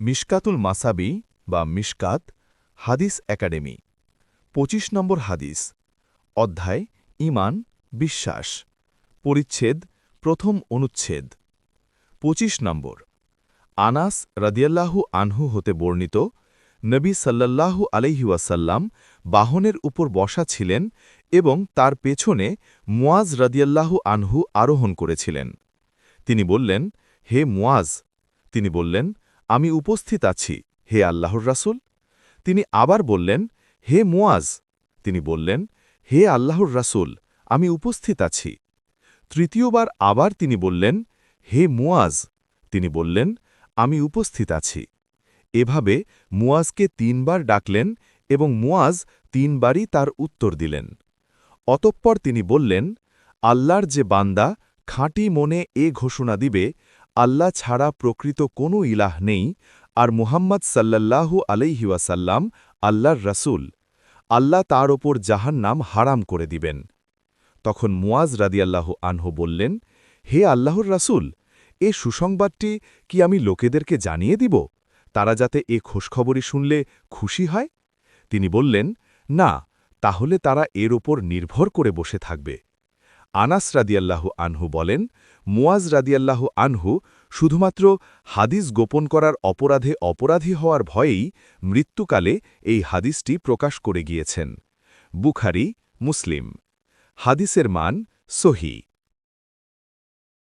মিশকাতুল মাসাবি বা মিশকাত হাদিস একাডেমি ২৫ নম্বর হাদিস অধ্যায় ঈমান বিশ্বাস পরিচ্ছেদ প্রথম অনুচ্ছেদ ২৫ নম্বর আনাস রাদিয়াল্লাহু আনহু হতে বর্ণিত নবী সাল্লাল্লাহু আলাইহি ওয়াসাল্লাম বাহনের উপর বসা ছিলেন এবং তার পেছনে মুয়াজ রাদিয়াল্লাহু আনহু আরোহণ করেছিলেন তিনি বললেন হে মুয়াজ তিনি বললেন আমি উপস্থিত আছি হে আল্লাহর রাসূল তিনি আবার বললেন হে মুয়াজ তিনি বললেন হে আল্লাহর রাসূল আমি উপস্থিত আছি তৃতীয়বার আবার তিনি বললেন হে মুয়াজ তিনি বললেন আমি উপস্থিত আছি এভাবে মুয়াজকে ৩ বার ডাকলেন এবং মুয়াজ ৩ বারই তার উত্তর দিলেন অতঃপর তিনি বললেন আল্লাহর যে বান্দা খাঁটি মনে এ ঘোষণা দিবে আল্লাহ ছাড়া প্রকৃত কোনো ইলাহ নেই আর মুহাম্মদ সাল্লাল্লাহু আলাইহি ওয়াসাল্লাম আল্লাহর রাসূল আল্লাহ তার ওপর জাহান্নাম হারাম করে দিবেন তখন মুয়াজ রাদিয়াল্লাহু আনহু বললেন হে আল্লাহর রাসূল এ সুসংবাদটি কি আমি লোকেদেরকে জানিয়ে দিব তারা যাতে এ খোশখবরই শুনলে খুশি হয় তিনি বললেন না তাহলে তারা এর ওপর নির্ভর করে বসে থাকবে আনাস রাদিয়াল্লাহু আনহু বলেন মুয়াজ রাদিয়াল্লাহু আনহু শুধুমাত্র হাদিস গোপন করার অপরাধে অপরাধী হওয়ার ভয়েই মৃত্যুকালে এই হাদিসটি প্রকাশ করে গিয়েছেন বুখারী মুসলিম হাদিসের মান সহি